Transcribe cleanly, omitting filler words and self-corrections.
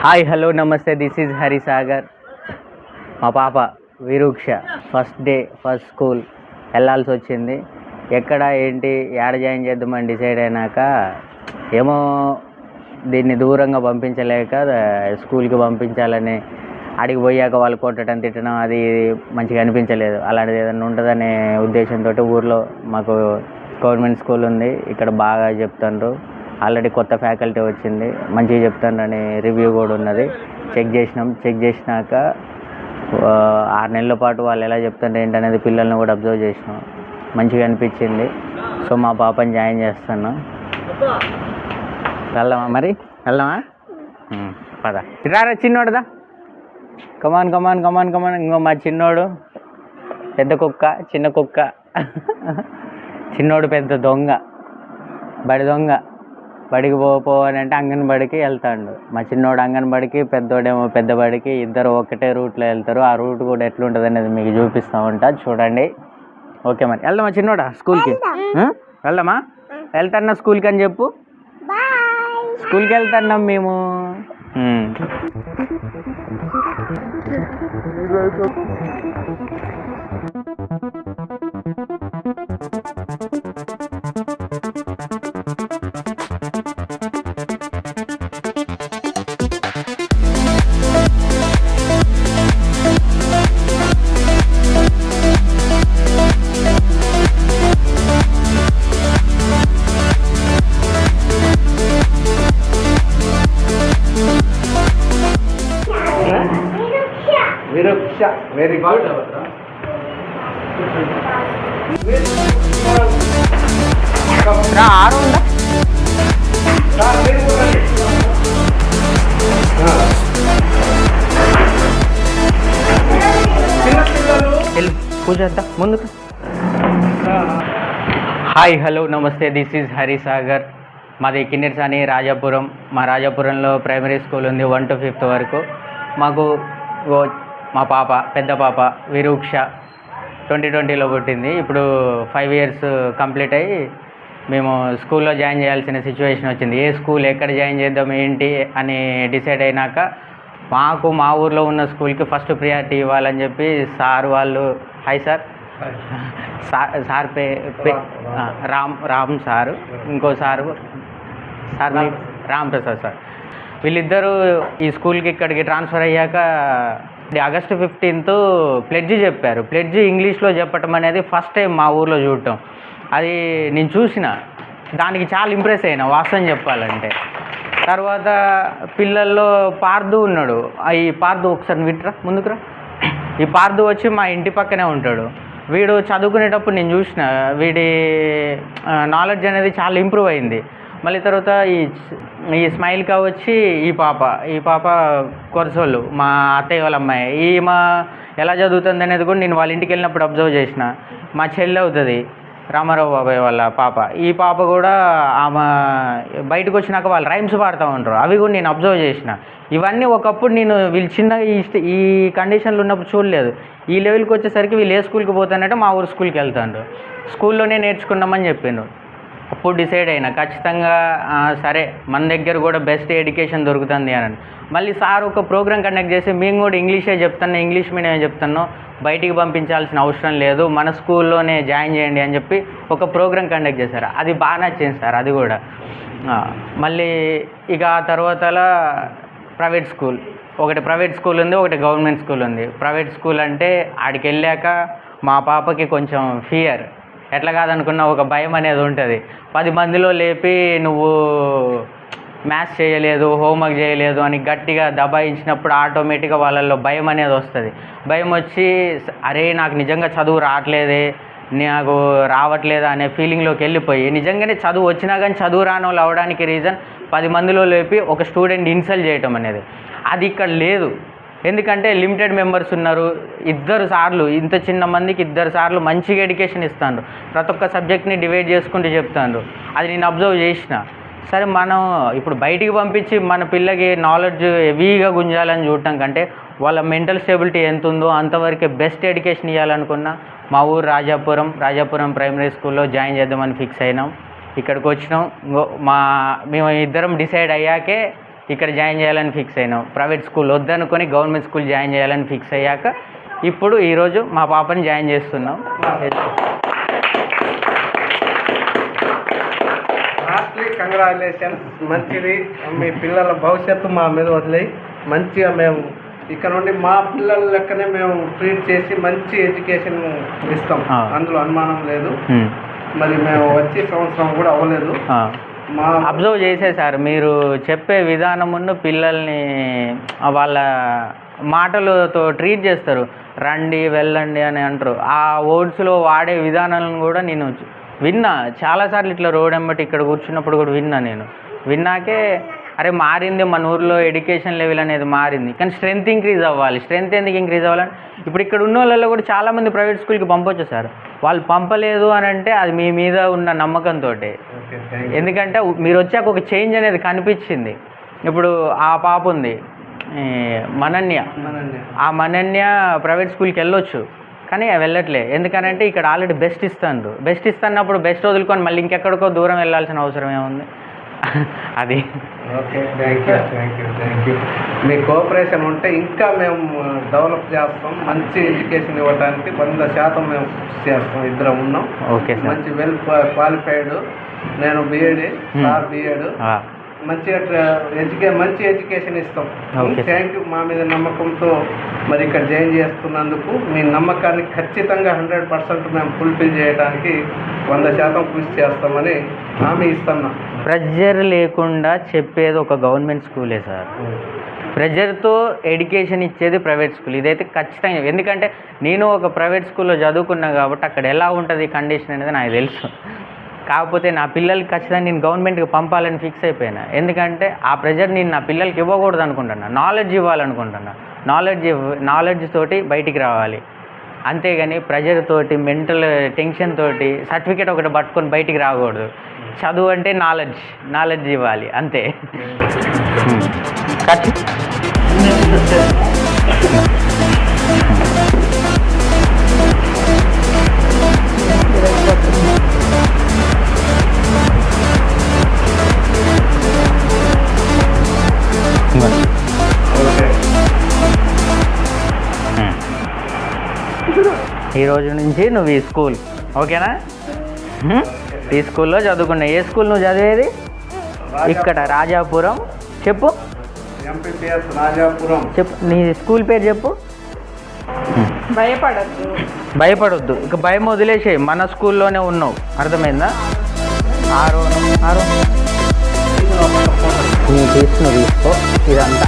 Hi hello నమస్తే this is హరిసాగర్. మా పాప విరూక్ష ఫస్ట్ డే ఫస్ట్ స్కూల్ వెళ్ళాల్సి వచ్చింది. ఎక్కడ ఏంటి యాడ జాయిన్ చేద్దామని డిసైడ్ అయినాక ఏమో దీన్ని దూరంగా పంపించలేక స్కూల్కి పంపించాలని అడిగి పోయాక వాళ్ళు కొట్టడం తిట్టడం అది మంచిగా అనిపించలేదు. అలాంటిది ఏదైనా ఉంటుందనే ఉద్దేశంతో ఊర్లో మాకు గవర్నమెంట్ స్కూల్ ఉంది, ఇక్కడ బాగా చెప్తాండ్రు, ఆల్రెడీ కొత్త ఫ్యాకల్టీ వచ్చింది, మంచిగా చెప్తానని రివ్యూ కూడా ఉన్నది. చెక్ చేసినాక 6 నెలల పాటు వాళ్ళు ఎలా చెప్తారు ఏంటనేది పిల్లల్ని కూడా అబ్జర్వ్ చేసినాం, మంచిగా అనిపించింది. సో మా పాపని జాయిన్ చేస్తాను. వెళ్దామా పద. రారా చిన్నోడుదా, కమాన్. ఇంకో మా చిన్నోడు పెద్ద కుక్క, చిన్న కుక్క. చిన్నోడు పెద్ద దొంగ, బడి దొంగ. బడికి అని అంటే అంగన్వాడికి వెళ్తాడు మా చిన్నోడు. అంగన్వాడికి పెద్దోడేమో పెద్ద బడికి. ఇద్దరు ఒకటే రూట్లో వెళ్తారు. ఆ రూట్ కూడా ఎట్లుంటుంది అనేది మీకు చూపిస్తూ ఉంటా, చూడండి. ఓకే మరి వెళ్దామా చిన్నోడా స్కూల్కి? వెళ్దామా? వెళ్తాన్నా స్కూల్కి అని చెప్పు. స్కూల్కి వెళ్తున్నాం మేము. విరూక్ష, వెరీ గుడ్. ఆరు ఉందా? పూజ అంతా ముందుకు. హాయ్ హలో నమస్తే దిస్ ఈజ్ హరిసాగర్. మాది కిన్నెరసాని రాజాపురం. మా రాజాపురంలో ప్రైమరీ స్కూల్ ఉంది 1 to 5th వరకు. మాకు మా పాప పెద్ద పాప విరూక్ష 2020లో పుట్టింది. ఇప్పుడు 5 years కంప్లీట్ అయ్యి మేము స్కూల్లో జాయిన్ చేయాల్సిన సిచ్యువేషన్ వచ్చింది. ఏ స్కూల్ ఎక్కడ జాయిన్ చేద్దాం ఏంటి అని డిసైడ్ అయినాక మాకు మా ఊర్లో ఉన్న స్కూల్కి ఫస్ట్ ప్రియారిటీ ఇవ్వాలని చెప్పి సార్ వాళ్ళు, hi sir, sir Ram sir, ఇంకో సారు రామ్ ప్రసాద్ సార్, వీళ్ళిద్దరూ ఈ స్కూల్కి ఇక్కడికి ట్రాన్స్ఫర్ అయ్యాక August 15th ప్లెడ్జ్ చెప్పారు. ప్లెడ్జ్ ఇంగ్లీష్లో చెప్పటం అనేది ఫస్ట్ టైం మా ఊర్లో చూడటం. అది నేను చూసిన దానికి చాలా ఇంప్రెస్ అయినా వాస్తవం చెప్పాలంటే. తర్వాత పిల్లల్లో పార్దు ఉన్నాడు. ఈ పార్దు ఒకసారి విట్రా ముందుకురా. ఈ పార్దు వచ్చి మా ఇంటి పక్కనే ఉంటాడు. వీడు చదువుకునేటప్పుడు నేను చూసిన వీడి నాలెడ్జ్ అనేది చాలా ఇంప్రూవ్ అయింది. మళ్ళీ తర్వాత ఈ స్మైల్కా వచ్చి ఈ పాప కొరసోళ్ళు మా అత్తయ్య వాళ్ళ అమ్మాయి. ఈమె ఎలా చదువుతుంది అనేది కూడా నేను వాళ్ళ ఇంటికి వెళ్ళినప్పుడు అబ్జర్వ్ చేసిన. మా చెల్లి అవుతుంది రామారావు బాబాయ్ వాళ్ళ పాప. ఈ పాప కూడా ఆమె బయటకు వచ్చినాక వాళ్ళు రైమ్స్ పాడుతూ ఉంటారు, అవి కూడా నేను అబ్జర్వ్ చేసిన. ఇవన్నీ ఒకప్పుడు నేను వీళ్ళు చిన్న ఈ కండిషన్లు ఉన్నప్పుడు చూడలేదు. ఈ లెవెల్కి వచ్చేసరికి వీళ్ళు ఏ స్కూల్కి పోతానంటే మా ఊరు స్కూల్కి వెళ్తాను. స్కూల్లోనే నేర్చుకున్నామని చెప్పిండ్రు. అప్పుడు డిసైడ్ అయినా ఖచ్చితంగా సరే మన దగ్గర కూడా బెస్ట్ ఎడ్యుకేషన్ దొరుకుతుంది అని. మళ్ళీ సార్ ఒక ప్రోగ్రామ్ కండక్ట్ చేసి మేము కూడా ఇంగ్లీషే చెప్తాను, ఇంగ్లీష్ మీడియం చెప్తాను, బయటికి పంపించాల్సిన అవసరం లేదు, మన స్కూల్లోనే జాయిన్ చేయండి అని చెప్పి ఒక ప్రోగ్రామ్ కండక్ట్ చేశారు. అది బాగా నచ్చింది సార్. అది కూడా మళ్ళీ ఇక ఆ తర్వాతలా ప్రైవేట్ స్కూల్, ఒకటి ప్రైవేట్ స్కూల్ ఉంది, ఒకటి గవర్నమెంట్ స్కూల్ ఉంది. ప్రైవేట్ స్కూల్ అంటే ఆడికి వెళ్ళాక మా పాపకి కొంచెం ఫియర్, ఎట్లా కాదనుకున్నా ఒక భయం అనేది ఉంటుంది. 10 మందిలో లేపి నువ్వు మ్యాథ్స్ చేయలేదు, హోంవర్క్ చేయలేదు అని గట్టిగా దబాయించినప్పుడు ఆటోమేటిక్గా వాళ్ళల్లో భయం అనేది వస్తుంది. భయం వచ్చి అరే నాకు నిజంగా చదువు రావట్లేదే, నాకు రావట్లేదా అనే ఫీలింగ్లోకి వెళ్ళిపోయి నిజంగానే చదువు వచ్చినా కానీ చదువు రాని వాళ్ళు అవడానికి రీజన్ 10 మందిలో లేపి ఒక స్టూడెంట్ ఇన్సల్ట్ చేయటం అనేది. అది ఇక్కడ లేదు. ఎందుకంటే లిమిటెడ్ మెంబర్స్ ఉన్నారు. 2 సార్లు ఇంత చిన్న మందికి 2 సార్లు మంచిగా ఎడ్యుకేషన్ ఇస్తాను. ప్రతి ఒక్క సబ్జెక్ట్ని డివైడ్ చేసుకుంటూ చెప్తాను. అది నేను అబ్జర్వ్ చేసిన. సరే మనం ఇప్పుడు బయటికి పంపించి మన పిల్లకి నాలెడ్జ్ హెవీగా గుంజాలని చూడటం కంటే వాళ్ళ మెంటల్ స్టెబిలిటీ ఎంత ఉందో అంతవరకే బెస్ట్ ఎడ్యుకేషన్ ఇవ్వాలనుకున్నా మా ఊరు రాజాపురం ప్రైమరీ స్కూల్లో జాయిన్ చేద్దామని ఫిక్స్ అయినాం. ఇక్కడికి వచ్చినాం. మేము ఇద్దరం డిసైడ్ అయ్యాకే ఇక్కడ జాయిన్ చేయాలని ఫిక్స్ అయినాం. ప్రైవేట్ స్కూల్ వద్దనుకొని గవర్నమెంట్ స్కూల్ జాయిన్ చేయాలని ఫిక్స్ అయ్యాక ఇప్పుడు ఈరోజు మా పాపని జాయిన్ చేస్తున్నాం. కంగ్రాచులేషన్స్. మంచిది. మీ పిల్లల భవిష్యత్తు మా మీద వదిలేయి మంచిగా మేము ఇక్కడ నుండి మా పిల్లల లెక్కనే మేము ట్రీట్ చేసి మంచి ఎడ్యుకేషన్ ఇస్తాం, అందులో అనుమానం లేదు. మరి మేము వచ్చే సంవత్సరం కూడా అవ్వలేదు. మా అబ్జర్వ్ చేసేసారు మీరు చెప్పే విధానమును పిల్లల్ని వాళ్ళ మాటలతో ట్రీట్ చేస్తారు. రండి వెళ్ళండి అని అంటారు. ఆ వర్డ్స్లో వాడే విధానాలను కూడా నేను విన్నా చాలాసార్లు. ఇట్లా రోడ్ వెంబటి ఇక్కడ కూర్చున్నప్పుడు కూడా విన్నాకే అరే మారింది మన ఊర్లో ఎడ్యుకేషన్ లెవెల్ అనేది మారింది, కానీ స్ట్రెంత్ ఇంక్రీజ్ అవ్వాలి. స్ట్రెంత్ ఎందుకు ఇంక్రీజ్ అవ్వాలని ఇప్పుడు ఇక్కడ ఉన్న వాళ్ళలో కూడా చాలామంది ప్రైవేట్ స్కూల్కి పంపొచ్చు సార్. వాళ్ళు పంపలేదు అని అంటే అది మీ మీద ఉన్న నమ్మకంతో. ఎందుకంటే మీరు వచ్చాక ఒక చేంజ్ అనేది కనిపించింది. ఇప్పుడు ఆ పాప ఉంది మనన్య, ఆ మనన్య ప్రైవేట్ స్కూల్కి వెళ్ళొచ్చు కానీ వెళ్ళట్లే. ఎందుకనంటే ఇక్కడ ఆల్రెడీ బెస్ట్ ఇస్తాను. బెస్ట్ ఇస్తున్నప్పుడు బెస్ట్ వదులుకొని మళ్ళీ ఇంకెక్కడికో దూరం వెళ్ళాల్సిన అవసరం ఏముంది? అది. Okay, thank you. Me cooperation ఉంటే ఇంకా మేము డెవలప్ చేస్తాం. మంచి ఎడ్యుకేషన్ ఇవ్వడానికి 100% మేము కృషి చేస్తాం. ఇద్దరం ఉన్నాం. ఓకే, మంచి వెల్ క్వాలిఫైడ్. నేను బీఎడ్, సార్ బీఎడ్. మంచి ఎడ్యుకేషన్ ఇస్తాం. Thank you. మా మీద నమ్మకంతో మరి ఇక్కడ జాయిన్ చేస్తున్నందుకు మీ నమ్మకాన్ని ఖచ్చితంగా 100% మేము ఫుల్ఫిల్ చేయడానికి 100% కృషి చేస్తామని హామీ ఇస్తున్నాం. ప్రెజర్ లేకుండా చెప్పేది ఒక గవర్నమెంట్ స్కూలే సార్. ప్రెజర్తో ఎడ్యుకేషన్ ఇచ్చేది ప్రైవేట్ స్కూల్. ఇదైతే ఖచ్చితంగా. ఎందుకంటే నేను ఒక ప్రైవేట్ స్కూల్లో చదువుకున్నా కాబట్టి అక్కడ ఎలా ఉంటుంది కండిషన్ అనేది నాకు తెలుసు. కాకపోతే నా పిల్లలకి ఖచ్చితంగా నేను గవర్నమెంట్కి పంపాలని ఫిక్స్ అయిపోయినా. ఎందుకంటే ఆ ప్రెజర్ నేను నా పిల్లలకి ఇవ్వకూడదు అనుకుంటున్నా. నాలెడ్జ్ ఇవ్వాలనుకుంటున్నా. నాలెడ్జ్ తోటి బయటికి రావాలి. అంతేగాని ప్రెజర్ తోటి, మెంటల్ టెన్షన్ తోటి సర్టిఫికేట్ ఒకటి పట్టుకొని బయటికి రాకూడదు. చదువు అంటే నాలెడ్జ్ ఇవ్వాలి అంతే. ఈ రోజు నుంచి నువ్వు ఈ స్కూల్ ఓకేనా? ఈ స్కూల్లో చదువుకున్నా. ఏ స్కూల్ నువ్వు చదివేది? ఇక్కడ రాజాపురం. చెప్పు ఎంపీపీఎస్ రాజాపురం. చెప్పు నీ స్కూల్ పేరు చెప్పు. భయపడొద్దు. ఇక భయం వదిలేసేయి. మన స్కూల్లోనే ఉన్నావు, అర్థమైందా? ఆరో తీసుకో ఇదంతా.